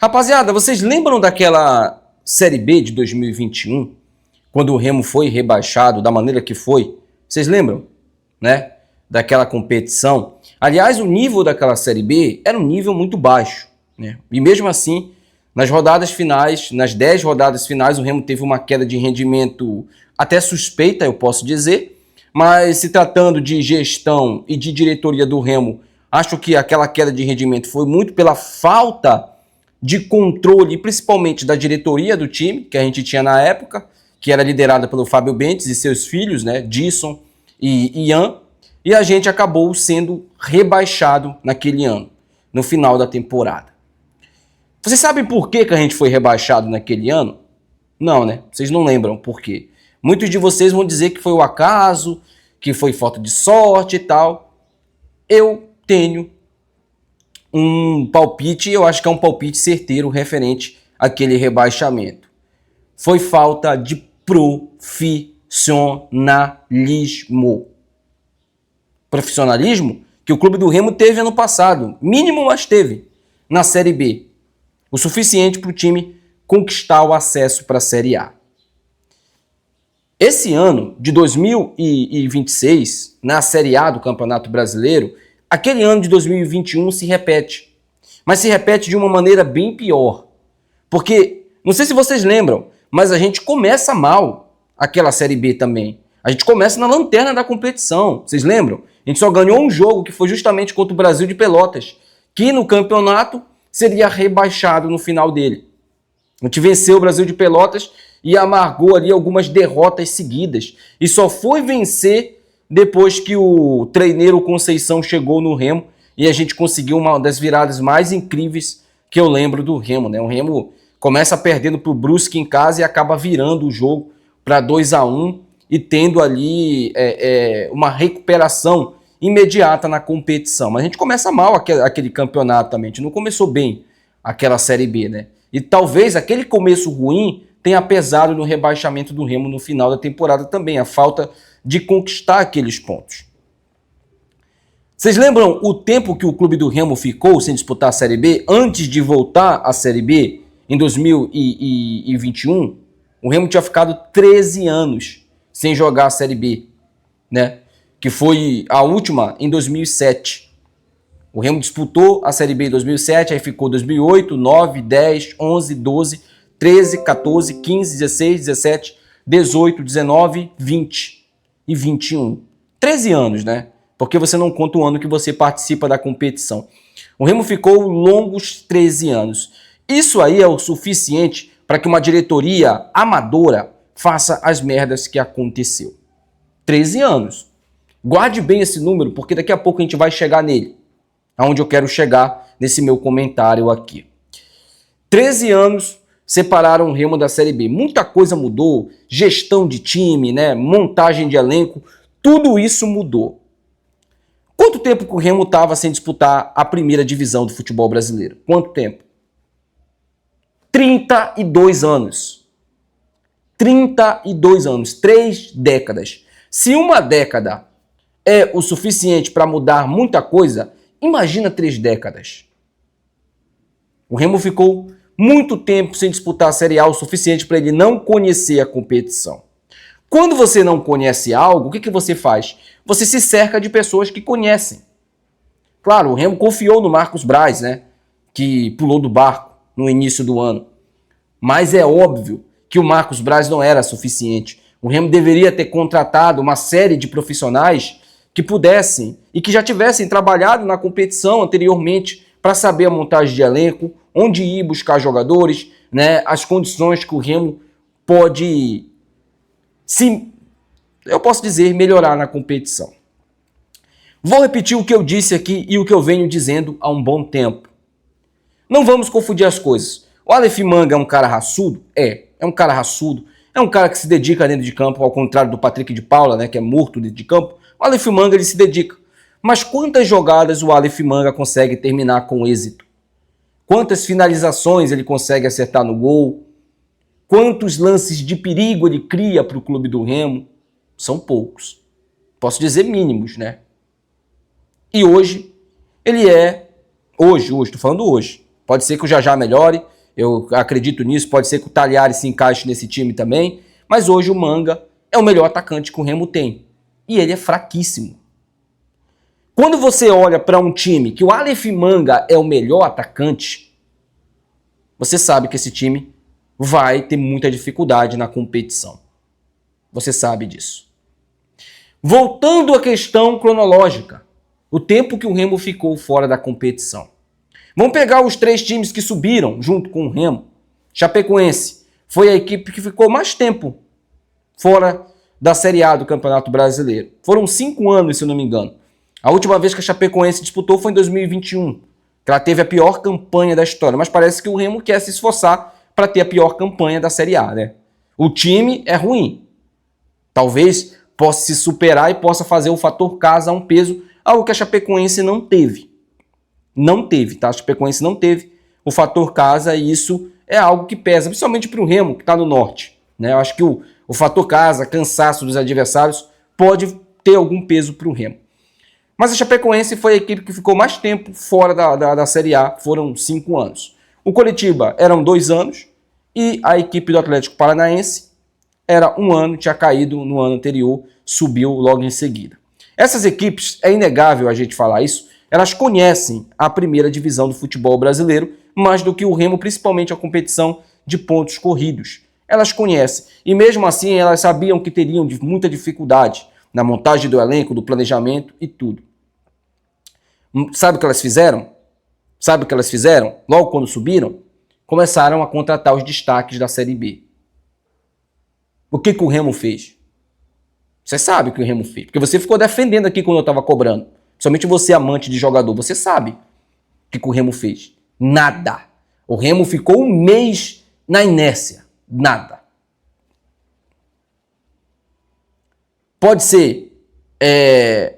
Rapaziada, vocês lembram daquela Série B de 2021, quando o Remo foi rebaixado da maneira que foi? Vocês lembram, né? Daquela competição. Aliás, o nível daquela Série B era um nível muito baixo, né? E mesmo assim, nas rodadas finais, nas 10 rodadas finais, o Remo teve uma queda de rendimento até suspeita, eu posso dizer, mas se tratando de gestão e de diretoria do Remo, acho que aquela queda de rendimento foi muito pela falta de controle, principalmente da diretoria do time, que a gente tinha na época, que era liderada pelo Fábio Bentes e seus filhos, né, Disson e Ian, e a gente acabou sendo rebaixado naquele ano, no final da temporada. Vocês sabem por que a gente foi rebaixado naquele ano? Não, né? Vocês não lembram por quê. Muitos de vocês vão dizer que foi o acaso, que foi falta de sorte e tal. Eu tenho um palpite, eu acho que é um palpite certeiro referente àquele rebaixamento. Foi falta de profissionalismo. Profissionalismo que o clube do Remo teve ano passado, mínimo, mas teve, na Série B. O suficiente para o time conquistar o acesso para a Série A. Esse ano de 2026, na Série A do Campeonato Brasileiro, aquele ano de 2021 se repete. Mas se repete de uma maneira bem pior. Porque, não sei se vocês lembram, mas a gente começa mal aquela Série B também. A gente começa na lanterna da competição. Vocês lembram? A gente só ganhou um jogo, que foi justamente contra o Brasil de Pelotas, que no campeonato seria rebaixado no final dele. A gente venceu o Brasil de Pelotas e amargou ali algumas derrotas seguidas. E só foi vencer depois que o treineiro Conceição chegou no Remo e a gente conseguiu uma das viradas mais incríveis que eu lembro do Remo, né? O Remo começa perdendo para o Brusque em casa e acaba virando o jogo para 2-1 e tendo ali uma recuperação imediata na competição. Mas a gente começa mal aquele campeonato também. A gente não começou bem aquela Série B, né? E talvez aquele começo ruim tenha pesado no rebaixamento do Remo no final da temporada também, a falta de conquistar aqueles pontos. Vocês lembram o tempo que o clube do Remo ficou sem disputar a Série B antes de voltar à Série B em 2021? O Remo tinha ficado 13 anos sem jogar a Série B, né? Que foi a última em 2007. O Remo disputou a Série B em 2007, aí ficou 2008, 9, 10, 11, 12, 13, 14, 15, 16, 17, 18, 19, 20 e 21. 13 anos, né? Porque você não conta o ano que você participa da competição. O Remo ficou longos 13 anos. Isso aí é o suficiente para que uma diretoria amadora faça as merdas que aconteceu. 13 anos. Guarde bem esse número, porque daqui a pouco a gente vai chegar nele. Aonde eu quero chegar nesse meu comentário aqui. 13 anos separaram o Remo da Série B. Muita coisa mudou, gestão de time, né, montagem de elenco, tudo isso mudou. Quanto tempo que o Remo estava sem disputar a primeira divisão do futebol brasileiro? Quanto tempo? 32 anos. 32 anos, 3 décadas. Se uma década é o suficiente para mudar muita coisa, imagina 3 décadas. O Remo ficou muito tempo sem disputar a Série A, o suficiente para ele não conhecer a competição. Quando você não conhece algo, o que você faz? Você se cerca de pessoas que conhecem. Claro, o Remo confiou no Marcos Braz, né? Que pulou do barco no início do ano. Mas é óbvio que o Marcos Braz não era suficiente. O Remo deveria ter contratado uma série de profissionais que pudessem e que já tivessem trabalhado na competição anteriormente para saber a montagem de elenco, onde ir buscar jogadores, né, as condições que o Remo pode, eu posso dizer, melhorar na competição. Vou repetir o que eu disse aqui e o que eu venho dizendo há um bom tempo. Não vamos confundir as coisas. O Aleph Manga é um cara raçudo? É um cara raçudo. É um cara que se dedica dentro de campo, ao contrário do Patrick de Paula, né, que é morto dentro de campo. O Aleph Manga, ele se dedica. Mas quantas jogadas o Aleph Manga consegue terminar com êxito? Quantas finalizações ele consegue acertar no gol? Quantos lances de perigo ele cria para o clube do Remo? São poucos. Posso dizer mínimos, né? E hoje, ele é... Hoje, estou falando hoje, Pode ser que o Jajá melhore, eu acredito nisso, pode ser que o Talhares se encaixe nesse time também, mas hoje o Manga é o melhor atacante que o Remo tem. E ele é fraquíssimo. Quando você olha para um time que o Aleph Manga é o melhor atacante, você sabe que esse time vai ter muita dificuldade na competição. Você sabe disso. Voltando à questão cronológica, o tempo que o Remo ficou fora da competição. Vamos pegar os 3 times que subiram junto com o Remo. Chapecoense foi a equipe que ficou mais tempo fora da Série A do Campeonato Brasileiro. Foram 5 anos, se eu não me engano. A última vez que a Chapecoense disputou foi em 2021, que ela teve a pior campanha da história, mas parece que o Remo quer se esforçar para ter a pior campanha da Série A, né? O time é ruim. Talvez possa se superar e possa fazer o fator casa um peso, algo que a Chapecoense não teve. Não teve, tá? A Chapecoense não teve o fator casa e isso é algo que pesa, principalmente para o Remo, que está no norte, né? Eu acho que o fator casa, cansaço dos adversários, pode ter algum peso para o Remo. Mas a Chapecoense foi a equipe que ficou mais tempo fora da Série A, foram 5 anos. O Coritiba eram 2 anos e a equipe do Atlético Paranaense era 1 ano, tinha caído no ano anterior, subiu logo em seguida. Essas equipes, é inegável a gente falar isso, elas conhecem a primeira divisão do futebol brasileiro mais do que o Remo, principalmente a competição de pontos corridos. Elas conhecem e mesmo assim elas sabiam que teriam muita dificuldade na montagem do elenco, do planejamento e tudo. Sabe o que elas fizeram? Sabe o que elas fizeram? Logo quando subiram, começaram a contratar os destaques da Série B. O que o Remo fez? Você sabe o que o Remo fez, porque você ficou defendendo aqui quando eu estava cobrando. Somente você, amante de jogador, você sabe o que o Remo fez. Nada. O Remo ficou 1 mês na inércia. Nada. Pode ser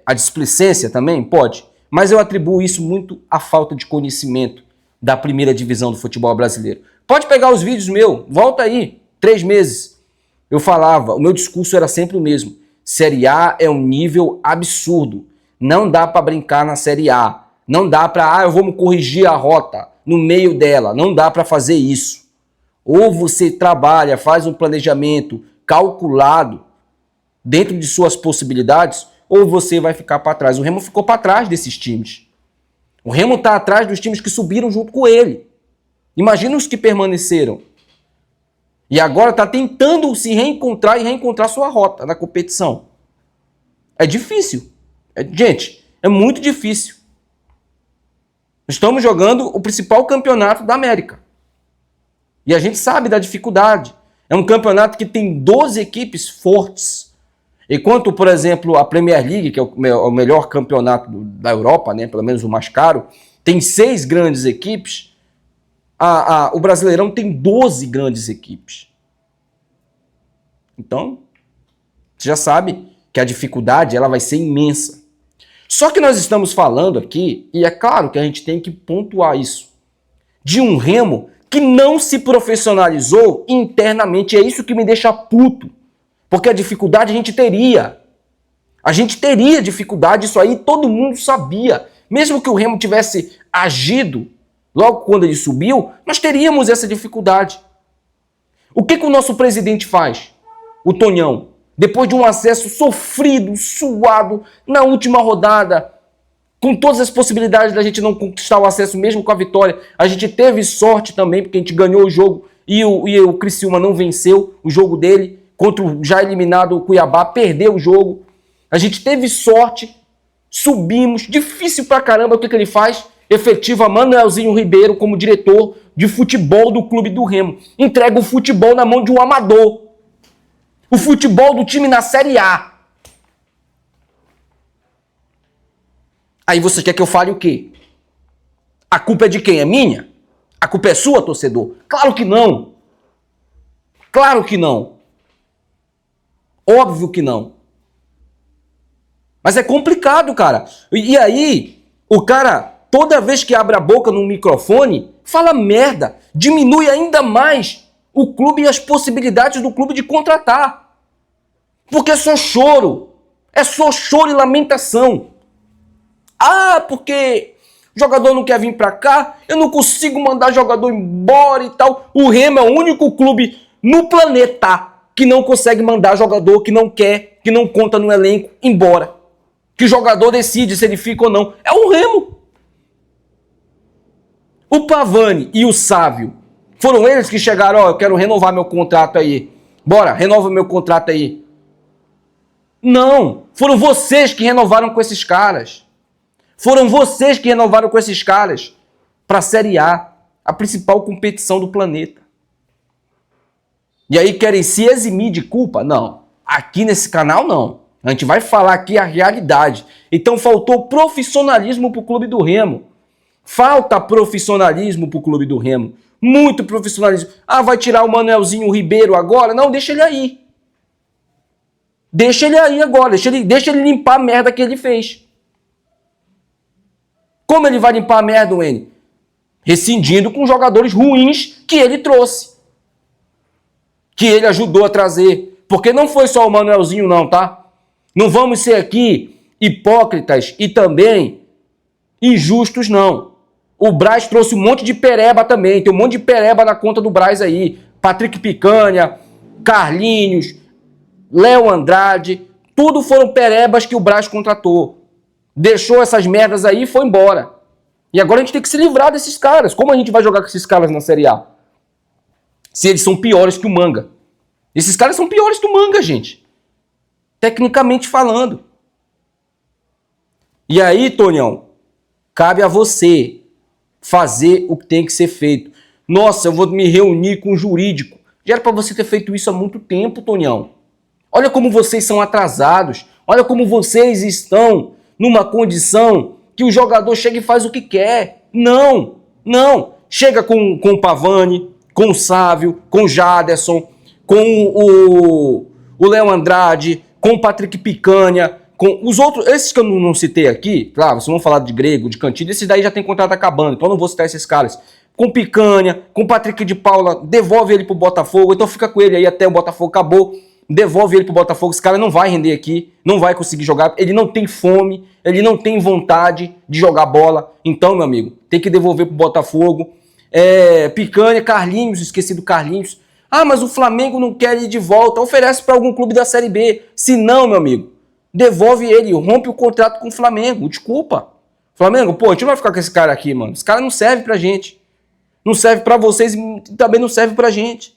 a displicência também? Pode. Mas eu atribuo isso muito à falta de conhecimento da primeira divisão do futebol brasileiro. Pode pegar os vídeos meus, volta aí, 3 meses. Eu falava, o meu discurso era sempre o mesmo. Série A é um nível absurdo. Não dá para brincar na Série A. Não dá para, vamos corrigir a rota no meio dela. Não dá para fazer isso. Ou você trabalha, faz um planejamento calculado dentro de suas possibilidades, ou você vai ficar para trás. O Remo ficou para trás desses times. O Remo está atrás dos times que subiram junto com ele. Imagina os que permaneceram. E agora está tentando se reencontrar e reencontrar sua rota na competição. É difícil. Gente, é muito difícil. Estamos jogando o principal campeonato da América. E a gente sabe da dificuldade. É um campeonato que tem 12 equipes fortes. Enquanto, por exemplo, a Premier League, que é o melhor campeonato da Europa, né, pelo menos o mais caro, tem 6 grandes equipes, o Brasileirão tem 12 grandes equipes. Então, você já sabe que a dificuldade ela vai ser imensa. Só que nós estamos falando aqui, e é claro que a gente tem que pontuar isso, de um Remo que não se profissionalizou internamente. É isso que me deixa puto. Porque a dificuldade a gente teria. A gente teria dificuldade, isso aí todo mundo sabia. Mesmo que o Remo tivesse agido logo quando ele subiu, nós teríamos essa dificuldade. O que o nosso presidente faz? O Tonhão, depois de um acesso sofrido, suado, na última rodada, com todas as possibilidades da gente não conquistar o acesso mesmo com a vitória, a gente teve sorte também, porque a gente ganhou o jogo e o Criciúma não venceu o jogo dele, contra o já eliminado Cuiabá, perdeu o jogo. A gente teve sorte, subimos, difícil pra caramba. O que ele faz? Efetiva Manuelzinho Ribeiro como diretor de futebol do clube do Remo. Entrega o futebol na mão de um amador. O futebol do time na Série A. Aí você quer que eu fale o quê? A culpa é de quem? É minha? A culpa é sua, torcedor? Claro que não. Claro que não. Óbvio que não. Mas é complicado, cara. E aí, o cara, toda vez que abre a boca no microfone, fala merda. Diminui ainda mais o clube e as possibilidades do clube de contratar. Porque é só choro. É só choro e lamentação. Porque jogador não quer vir para cá, eu não consigo mandar jogador embora e tal. O Remo é o único clube no planeta que não consegue mandar jogador que não quer, que não conta no elenco, embora. Que o jogador decide se ele fica ou não. É o Remo. O Pavani e o Sávio, foram eles que chegaram, ó, eu quero renovar meu contrato aí. Bora, renova meu contrato aí. Não, foram vocês que renovaram com esses caras. Foram vocês que renovaram com esses caras para a Série A, a principal competição do planeta. E aí querem se eximir de culpa? Não. Aqui nesse canal, não. A gente vai falar aqui a realidade. Então faltou profissionalismo para o clube do Remo. Falta profissionalismo para o clube do Remo. Muito profissionalismo. Ah, vai tirar o Manuelzinho Ribeiro agora? Não, deixa ele aí. Deixa ele aí agora. Deixa ele limpar a merda que ele fez. Como ele vai limpar a merda, Wene? Rescindindo com jogadores ruins que ele trouxe. Que ele ajudou a trazer. Porque não foi só o Manuelzinho não, tá? Não vamos ser aqui hipócritas e também injustos, não. O Braz trouxe um monte de pereba também. Tem um monte de pereba na conta do Braz aí. Patrick Picanha, Carlinhos, Léo Andrade. Tudo foram perebas que o Braz contratou. Deixou essas merdas aí e foi embora. E agora a gente tem que se livrar desses caras. Como a gente vai jogar com esses caras na Série A? Se eles são piores que o Manga. Esses caras são piores que o Manga, gente. Tecnicamente falando. E aí, Tonhão, cabe a você fazer o que tem que ser feito. Nossa, eu vou me reunir com o jurídico. Já era para você ter feito isso há muito tempo, Tonhão. Olha como vocês são atrasados. Olha como vocês estão numa condição que o jogador chega e faz o que quer. Não, não. Chega com o Pavani, com o Sávio, com o Jaderson, com o Léo Andrade, com o Patrick Picanha, com os outros, esses que eu não citei aqui, claro, vocês vão falar de Grego, de Cantilho, esses daí já tem contrato acabando, então eu não vou citar esses caras. Com Picanha, com Patrick de Paula, devolve ele pro Botafogo, então fica com ele aí até o Botafogo acabou, devolve ele pro Botafogo, esse cara não vai render aqui, não vai conseguir jogar, ele não tem fome, ele não tem vontade de jogar bola, então, meu amigo, tem que devolver pro Botafogo. Picanha, Carlinhos, esqueci do Carlinhos. Ah, mas o Flamengo não quer ir de volta, oferece para algum clube da Série B. Se não, meu amigo, devolve ele, rompe o contrato com o Flamengo, desculpa. Flamengo, pô, a gente não vai ficar com esse cara aqui, mano. Esse cara não serve pra gente. Não serve pra vocês e também não serve pra gente.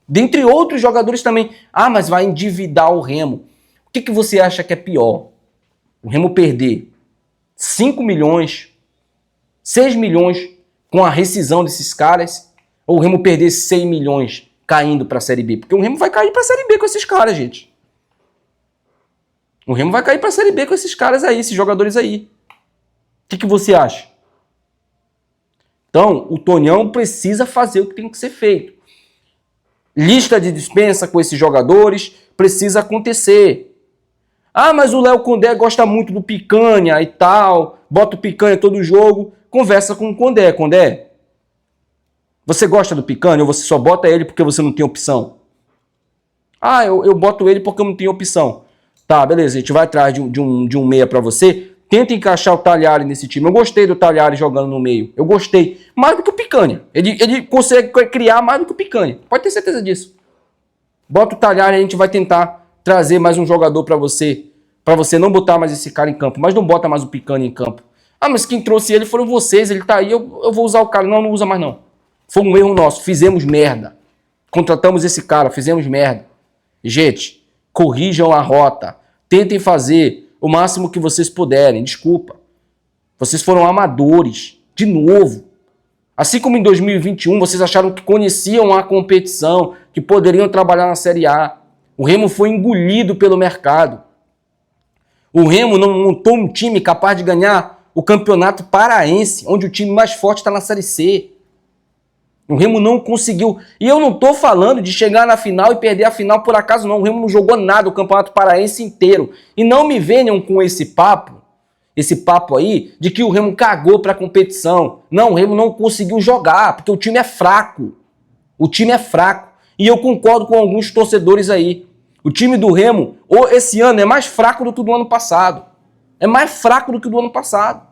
Dentre outros jogadores também. Ah, mas vai endividar o Remo. O que você acha que é pior? O Remo perder 5 milhões, 6 milhões com a rescisão desses caras, ou o Remo perder 100 milhões caindo pra Série B? Porque o Remo vai cair pra Série B com esses caras, gente. O Remo vai cair pra Série B com esses caras aí, esses jogadores aí. O que você acha? Então, o Tonhão precisa fazer o que tem que ser feito. Lista de dispensa com esses jogadores precisa acontecer. Ah, mas o Léo Condé gosta muito do Picanha e tal, bota o Picanha todo jogo, conversa com o Condé. Condé, você gosta do Picanha ou você só bota ele porque você não tem opção? Ah, eu boto ele porque eu não tenho opção. Tá, beleza, a gente vai atrás de um meia pra você. Tenta encaixar o Talhari nesse time. Eu gostei do Talhari jogando no meio. Eu gostei. Mais do que o Picanha. Ele consegue criar mais do que o Picanha. Pode ter certeza disso. Bota o Talhari e a gente vai tentar trazer mais um jogador pra você. Pra você não botar mais esse cara em campo. Mas não bota mais o Picanha em campo. Ah, mas quem trouxe ele foram vocês. Ele tá aí, eu vou usar o cara. Não usa mais não. Foi um erro nosso. Fizemos merda. Contratamos esse cara. Fizemos merda. Gente, corrijam a rota. Tentem fazer o máximo que vocês puderem. Desculpa. Vocês foram amadores. De novo. Assim como em 2021, vocês acharam que conheciam a competição, que poderiam trabalhar na Série A. O Remo foi engolido pelo mercado. O Remo não montou um time capaz de ganhar o Campeonato Paraense, onde o time mais forte está na Série C. O Remo não conseguiu. E eu não estou falando de chegar na final e perder a final por acaso, não. O Remo não jogou nada o Campeonato Paraense inteiro. E não me venham com esse papo aí, de que o Remo cagou para a competição. Não, o Remo não conseguiu jogar, porque o time é fraco. O time é fraco. E eu concordo com alguns torcedores aí. O time do Remo, esse ano, é mais fraco do que o do ano passado. É mais fraco do que o do ano passado.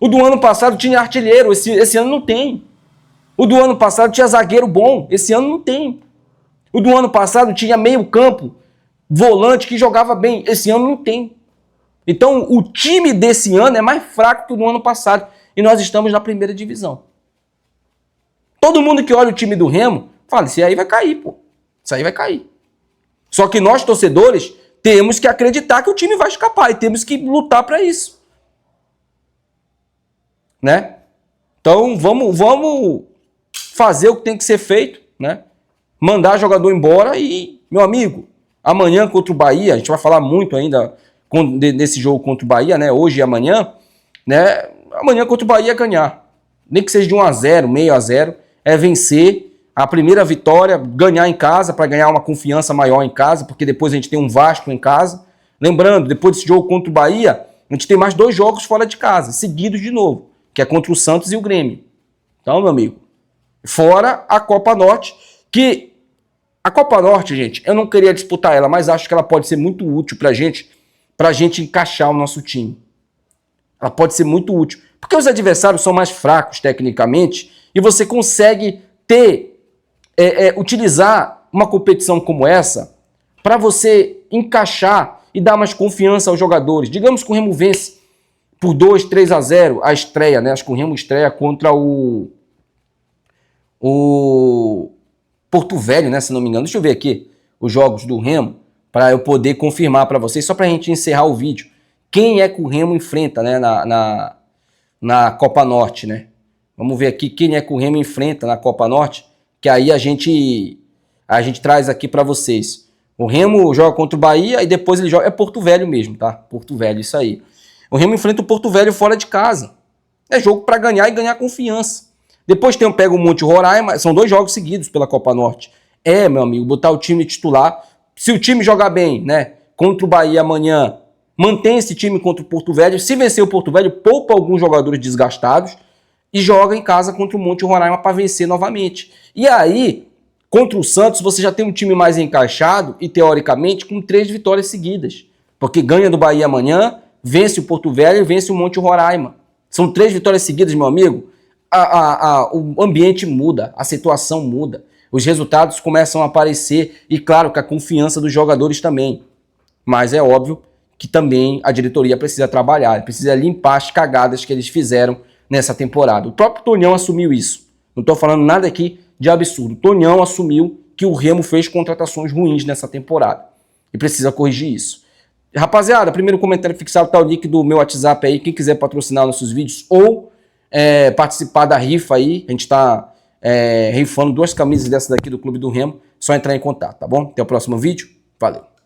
O do ano passado tinha artilheiro, esse ano não tem. O do ano passado tinha zagueiro bom, esse ano não tem. O do ano passado tinha meio campo, volante que jogava bem, esse ano não tem. Então o time desse ano é mais fraco que o do ano passado. E nós estamos na primeira divisão. Todo mundo que olha o time do Remo, fala, isso aí vai cair, pô. Isso aí vai cair. Só que nós, torcedores, temos que acreditar que o time vai escapar e temos que lutar para isso. Né? Então vamos fazer o que tem que ser feito, né? Mandar jogador embora e, meu amigo, amanhã contra o Bahia, a gente vai falar muito ainda desse jogo contra o Bahia, né? Hoje e amanhã, né? Amanhã contra o Bahia é ganhar. Nem que seja de 1-0, meio a 0, é vencer a primeira vitória, ganhar em casa, para ganhar uma confiança maior em casa, porque depois a gente tem um Vasco em casa. Lembrando, depois desse jogo contra o Bahia, a gente tem mais 2 jogos fora de casa, seguidos de novo, que é contra o Santos e o Grêmio. Então, meu amigo, fora a Copa Norte, que a Copa Norte, gente, eu não queria disputar ela, mas acho que ela pode ser muito útil pra gente encaixar o nosso time. Ela pode ser muito útil, porque os adversários são mais fracos tecnicamente e você consegue utilizar uma competição como essa para você encaixar e dar mais confiança aos jogadores. Digamos que o Remo vence por 2-3-0 a estreia, né? Acho que o Remo estreia contra o Porto Velho, né? Se não me engano. Deixa eu ver aqui os jogos do Remo para eu poder confirmar para vocês, só para a gente encerrar o vídeo. Quem é que o Remo enfrenta, né, na Copa Norte, né? Vamos ver aqui quem é que o Remo enfrenta na Copa Norte, que aí a gente traz aqui para vocês. O Remo joga contra o Bahia e depois ele joga... É Porto Velho mesmo, tá? Porto Velho, isso aí. O Remo enfrenta o Porto Velho fora de casa. É jogo para ganhar e ganhar confiança. Depois pega o Monte Roraima, são 2 jogos seguidos pela Copa Norte. Meu amigo, botar o time titular. Se o time jogar bem, né, contra o Bahia amanhã, mantém esse time contra o Porto Velho. Se vencer o Porto Velho, poupa alguns jogadores desgastados e joga em casa contra o Monte Roraima para vencer novamente. E aí, contra o Santos, você já tem um time mais encaixado e, teoricamente, com 3 vitórias seguidas. Porque ganha do Bahia amanhã, vence o Porto Velho e vence o Monte Roraima. São 3 vitórias seguidas, meu amigo. O ambiente muda, a situação muda. Os resultados começam a aparecer e, claro, que a confiança dos jogadores também. Mas é óbvio que também a diretoria precisa trabalhar, precisa limpar as cagadas que eles fizeram nessa temporada. O próprio Tonhão assumiu isso. Não estou falando nada aqui de absurdo. O Tonhão assumiu que o Remo fez contratações ruins nessa temporada e precisa corrigir isso. Rapaziada, primeiro comentário fixado tá o link do meu WhatsApp aí, quem quiser patrocinar nossos vídeos ou participar da rifa aí, a gente está rifando 2 camisas dessa daqui do Clube do Remo, só entrar em contato, tá bom? Até o próximo vídeo, valeu!